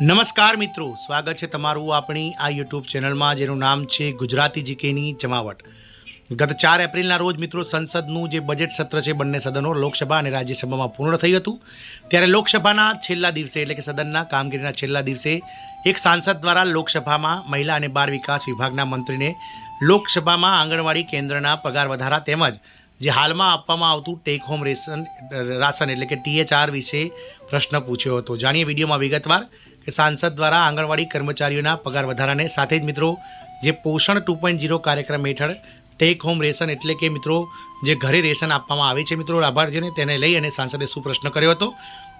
નમસ્કાર મિત્રો, સ્વાગત છે તમારું આપણી આ યુટ્યુબ ચેનલમાં જેનું નામ છે ગુજરાતી જીકેની જમાવટ। ગત 4 એપ્રિલના રોજ મિત્રો સંસદનું જે બજેટ સત્ર છે બંને સદનો લોકસભા અને રાજ્યસભામાં પૂર્ણ થયું હતું। ત્યારે લોકસભાના છેલ્લા દિવસે એટલે કે સદનના કામગીરીના છેલ્લા દિવસે એક સાંસદ દ્વારા લોકસભામાં મહિલા અને બાળ વિકાસ વિભાગના મંત્રીને લોકસભામાં આંગણવાડી કેન્દ્રના પગાર વધારા તેમજ જે હાલમાં આપવામાં આવતું ટેક હોમ રાશન એટલે કે THR વિશે પ્રશ્ન પૂછ્યો હતો। જાણીએ વિડીયોમાં વિગતવાર કે સાંસદ દ્વારા આંગણવાડી કર્મચારીઓના પગાર વધારાને સાથે જ મિત્રો જે પોષણ 2.0 કાર્યક્રમ હેઠળ ટેક હોમ રેશન એટલે કે મિત્રો જે ઘરે રેશન આપવામાં આવે છે મિત્રો લાભાર્થીઓને, તેને લઈ અને સાંસદે શું પ્રશ્ન કર્યો હતો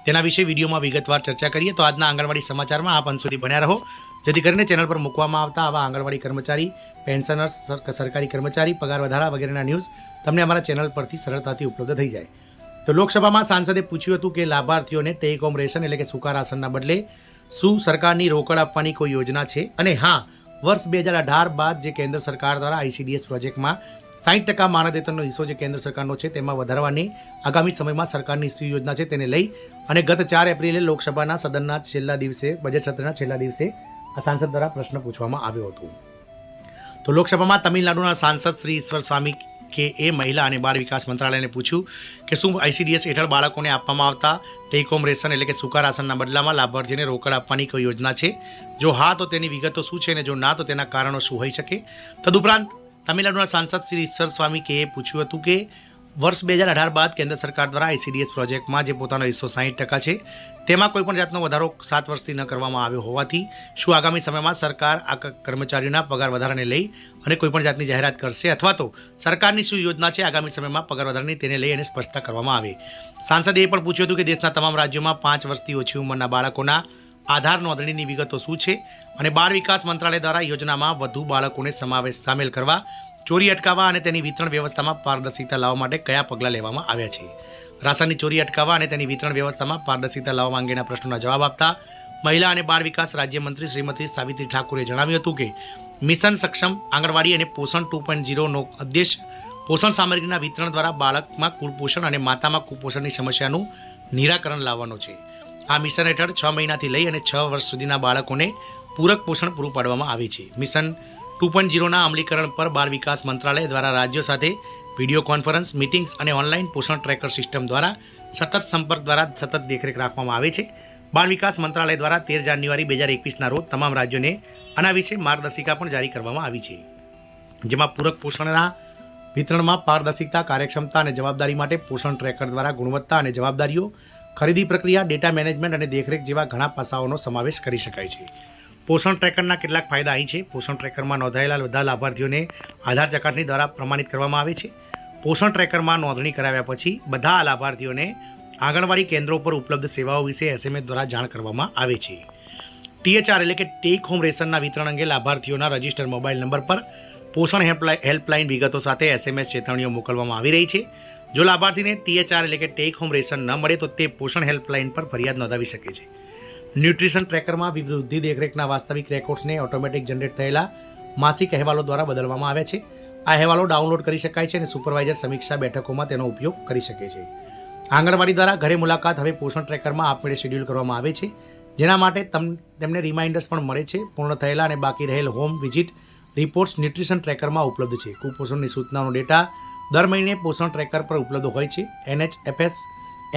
તેના વિશે વિડીયોમાં વિગતવાર ચર્ચા કરીએ। તો આજના આંગણવાડી સમાચારમાં આપ અંત સુધી બન્યા રહો, જેથી કરીને ચેનલ પર મૂકવામાં આવતા આવા આંગણવાડી કર્મચારી, પેન્શનર્સ, સરકારી કર્મચારી, પગાર વધારા વગેરેના ન્યૂઝ તમને અમારા ચેનલ પરથી સરળતાથી ઉપલબ્ધ થઈ જાય। તો લોકસભામાં સાંસદે પૂછ્યું હતું કે લાભાર્થીઓને ટેક હોમ રેશન એટલે કે સૂકા રાશનના બદલે શું સરકારની રોકડ આપવાની કોઈ યોજના છે? અને હા, વર્ષ 2018 બાદ જે કેન્દ્ર સરકાર દ્વારા ICDS પ્રોજેક્ટમાં 60% માનદ વેતનનો હિસ્સો જે કેન્દ્ર સરકારનો છે તેમાં વધારવાની આગામી સમયમાં સરકારની શું યોજના છે તેને લઈ અને ગત 4 એપ્રિલે લોકસભાના સદનના છેલ્લા દિવસે બજેટ સત્રના છેલ્લા દિવસે આ સાંસદ દ્વારા પ્રશ્ન પૂછવામાં આવ્યો હતો। તો લોકસભામાં તમિલનાડુના સાંસદ શ્રી ઈશ્વર સ્વામી કે એ મહિલા અને બાળ વિકાસ મંત્રાલયને પૂછ્યું કે શું ICDS હેઠળ બાળકોને આપવામાં આવતા ટેક હોમ રેશન એટલે કે સૂકા રાશનના બદલામાં લાભાર્થીઓને રોકડ આપવાની કોઈ યોજના છે? જો હા તો તેની વિગતો શું છે અને જો ના તો તેના કારણો શું હોઈ શકે? તદુપરાંત તમિલનાડુના સાંસદ શ્રી ઈશ્વર સ્વામી કે એ પૂછ્યું હતું કે વર્ષ 2018 બાદ કેન્દ્ર સરકાર દ્વારા ICDS પ્રોજેક્ટમાં જે પોતાનો હિસ્સો 60% છે તેમાં કોઈપણ જાતનો વધારો 7 વર્ષથી ન કરવામાં આવ્યો હોવાથી શું આગામી સમયમાં સરકાર આ કર્મચારીઓના પગાર વધારાને લઈ અને કોઈપણ જાતની જાહેરાત કરશે અથવા તો સરકારની શું યોજના છે આગામી સમયમાં પગાર વધારાની તેને લઈ અને સ્પષ્ટતા કરવામાં આવે। સાંસદે એ પણ પૂછ્યું હતું કે દેશના તમામ રાજ્યોમાં 5 વર્ષથી ઓછી ઉંમરના બાળકોના આધાર નોંધણીની વિગતો શું છે અને બાળ વિકાસ મંત્રાલય દ્વારા યોજનામાં વધુ બાળકોને સામેલ કરવા, ચોરી અટકાવવા અને તેની વિતરણ વ્યવસ્થામાં પારદર્શિતા લાવવા માટે કયા પગલાં લેવામાં આવ્યા છે? રાશનની ચોરી અટકાવવા અને તેની વિતરણ વ્યવસ્થામાં પારદર્શિતા લાવવા અંગેના પ્રશ્નોના જવાબ આપતા મહિલા અને બાળ વિકાસ રાજ્યમંત્રી શ્રીમતી સાવિત્રી ઠાકુરે જણાવ્યું હતું કે મિશન સક્ષમ આંગણવાડી અને પોષણ 2.0નો ઉદ્દેશ પોષણ સામગ્રીના વિતરણ દ્વારા બાળકમાં કુપોષણ અને માતામાં કુપોષણની સમસ્યાનું નિરાકરણ લાવવાનો છે। આ મિશન હેઠળ 6 મહિનાથી લઈ અને 6 વર્ષ સુધીના બાળકોને પૂરક પોષણ પૂરું પાડવામાં આવે છે। મિશન 2.0ના અમલીકરણ પર બાળ વિકાસ મંત્રાલય દ્વારા રાજ્યો સાથે વિડીયો કોન્ફરન્સ, મીટિંગ્સ અને ઓનલાઈન પોષણ ટ્રેકર સિસ્ટમ દ્વારા સતત સંપર્ક દ્વારા સતત દેખરેખ રાખવામાં આવે છે। બાળ વિકાસ મંત્રાલય દ્વારા 13 જાન્યુઆરી 2021ના રોજ તમામ રાજ્યોને આના વિશે માર્ગદર્શિકા પણ જારી કરવામાં આવી છે, જેમાં પૂરક પોષણના વિતરણમાં પારદર્શિતા, કાર્યક્ષમતા અને જવાબદારી માટે પોષણ ટ્રેકર દ્વારા ગુણવત્તા અને જવાબદારીઓ, ખરીદી પ્રક્રિયા, ડેટા મેનેજમેન્ટ અને દેખરેખ જેવા ઘણા પાસાઓનો સમાવેશ કરી શકાય છે। પોષણ ટ્રેકરના કેટલાક ફાયદા અહીં છે। પોષણ ટ્રેકરમાં નોંધાયેલા બધા લાભાર્થીઓને આધાર ચકાસણી દ્વારા પ્રમાણિત કરવામાં આવે છે। પોષણ ટ્રેકરમાં નોંધણી કરાવ્યા પછી બધા લાભાર્થીઓને આંગણવાડી કેન્દ્રો પર ઉપલબ્ધ સેવાઓ વિશે SMS દ્વારા જાણ કરવામાં આવે છે। THR એટલે કે ટેક હોમ રેશનના વિતરણ અંગે લાભાર્થીઓના રજિસ્ટર મોબાઈલ નંબર પર પોષણ હેલ્પલાઇન વિગતો સાથે SMS ચેતવણીઓ મોકલવામાં આવી રહી છે। જો લાભાર્થીને THR એટલે કે ટેક હોમ રેશન ન મળે તો તે પોષણ હેલ્પલાઇન પર ફરિયાદ નોંધાવી શકે છે। ન્યુટ્રિશન ટ્રેકરમાં વૃદ્ધિ દેખરેખના વાસ્તવિક રેકોર્ડ્સને ઓટોમેટિક જનરેટ થયેલા માસિક અહેવાલો દ્વારા બદલવામાં આવ્યા છે। આ અહેવાલો ડાઉનલોડ કરી શકાય છે અને સુપરવાઇઝર સમીક્ષા બેઠકોમાં તેનો ઉપયોગ કરી શકે છે। આંગણવાડી દ્વારા ઘરે મુલાકાત હવે પોષણ ટ્રેકરમાં આપમેળે શેડ્યુલ કરવામાં આવે છે, જેના માટે તેમને રિમાઇન્ડર્સ પણ મળે છે। પૂર્ણ થયેલા અને બાકી રહેલ હોમ વિઝિટ રિપોર્ટ્સ ન્યુટ્રિશન ટ્રેકરમાં ઉપલબ્ધ છે। કુપોષણની સૂચનાનો ડેટા દર મહિને પોષણ ટ્રેકર પર ઉપલબ્ધ હોય છે।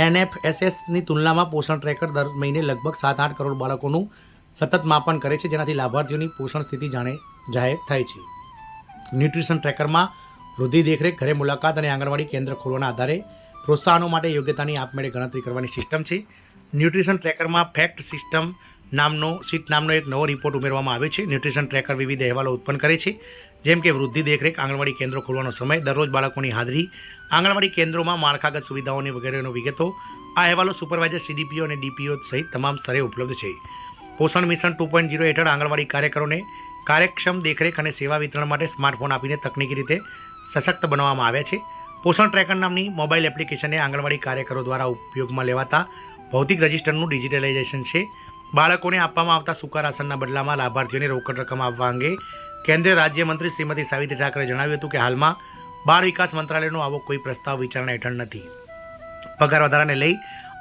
NFSSની તુલનામાં પોષણ ટ્રેકર દર મહિને લગભગ 7-8 કરોડ બાળકોનું સતત માપન કરે છે, જેનાથી લાભાર્થીઓની પોષણ સ્થિતિ જાહેર થાય છે। ન્યુટ્રિશન ટ્રેકરમાં વૃદ્ધિ દેખરેખ, ઘરે મુલાકાત અને આંગણવાડી કેન્દ્ર ખોલવાના આધારે પ્રોત્સાહનો માટે યોગ્યતાની આપમેળે ગણતરી કરવાની સિસ્ટમ છે। ન્યુટ્રિશન ટ્રેકરમાં ફેક્ટ સીટ નામનો એક નવો રિપોર્ટ ઉમેરવામાં આવ્યો છે। ન્યુટ્રિશન ટ્રેકર વિવિધ અહેવાલો ઉત્પન્ન કરે છે, જેમ કે વૃદ્ધિ દેખરેખ, આંગણવાડી કેન્દ્રો ખોલવાનો સમય, દરરોજ બાળકોની હાજરી, આંગણવાડી કેન્દ્રોમાં માળખાગત સુવિધાઓની વગેરેનો વિગતો। આ અહેવાલો સુપરવાઇઝર, CDPO અને DPO સહિત તમામ સ્તરે ઉપલબ્ધ છે। પોષણ મિશન 2.0 હેઠળ આંગણવાડી કાર્યકરોને કાર્યક્ષમ દેખરેખ અને સેવા વિતરણ માટે સ્માર્ટફોન આપીને તકનીકી રીતે સશક્ત બનાવવામાં આવ્યા છે। પોષણ ટ્રેકર નામની મોબાઈલ એપ્લિકેશનને આંગણવાડી કાર્યકરો દ્વારા ઉપયોગમાં લેવાતા ભૌતિક રજિસ્ટરનું ડિજિટલાઇઝેશન છે। બાળકોને આપવામાં આવતા સૂકા રાશનના બદલામાં લાભાર્થીઓને રોકડ રકમ આપવા અંગે કેન્દ્રીય રાજ્યમંત્રી શ્રીમતી સાવિત્રી ઠાકરે જણાવ્યું હતું કે હાલમાં બાળ વિકાસ મંત્રાલયનો આવો કોઈ પ્રસ્તાવ વિચારણા હેઠળ નથી। પગાર વધારાને લઈ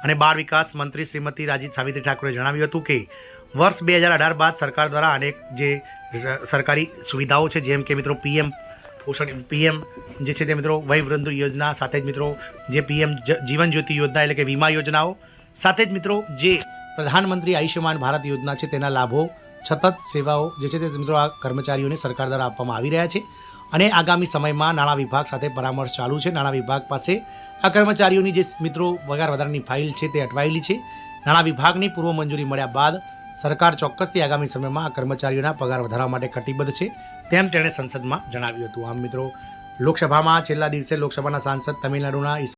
અને બાળ વિકાસ મંત્રી શ્રીમતી સાવિત્રી ઠાકુરે જણાવ્યું હતું કે વર્ષ 2018 બાદ સરકાર દ્વારા અનેક જે સરકારી સુવિધાઓ છે, જેમ કે મિત્રો પીએમ જે છે તે મિત્રો વયવૃદ્ધ યોજના, સાથે જ મિત્રો જે પીએમ જીવન જ્યોતિ યોજના એટલે કે વીમા યોજનાઓ, સાથે જ મિત્રો જે પ્રધાનમંત્રી આયુષ્યમાન ભારત યોજના છે તેના લાભો, સતત સેવાઓ જે છે તે મિત્રો આ કર્મચારીઓને સરકાર દ્વારા આપવામાં આવી રહ્યા છે. અને આગામી સમયમાં નાણાં વિભાગ સાથે પરામર્શ ચાલુ છે. નાણાં વિભાગ પાસે આ કર્મચારીઓની જે મિત્રો પગાર વધારાની ફાઇલ છે તે અટવાયેલી છે. નાણાં વિભાગની પૂર્વ મંજૂરી મળ્યા બાદ સરકાર ચોક્કસથી આગામી સમયમાં આ કર્મચારીઓના પગાર વધારવા માટે કટિબદ્ધ છે, તેમ તેણે સંસદમાં જણાવ્યું હતું. આમ મિત્રો લોકસભામાં છેલ્લા દિવસે લોકસભાના સાંસદ તમિલનાડુના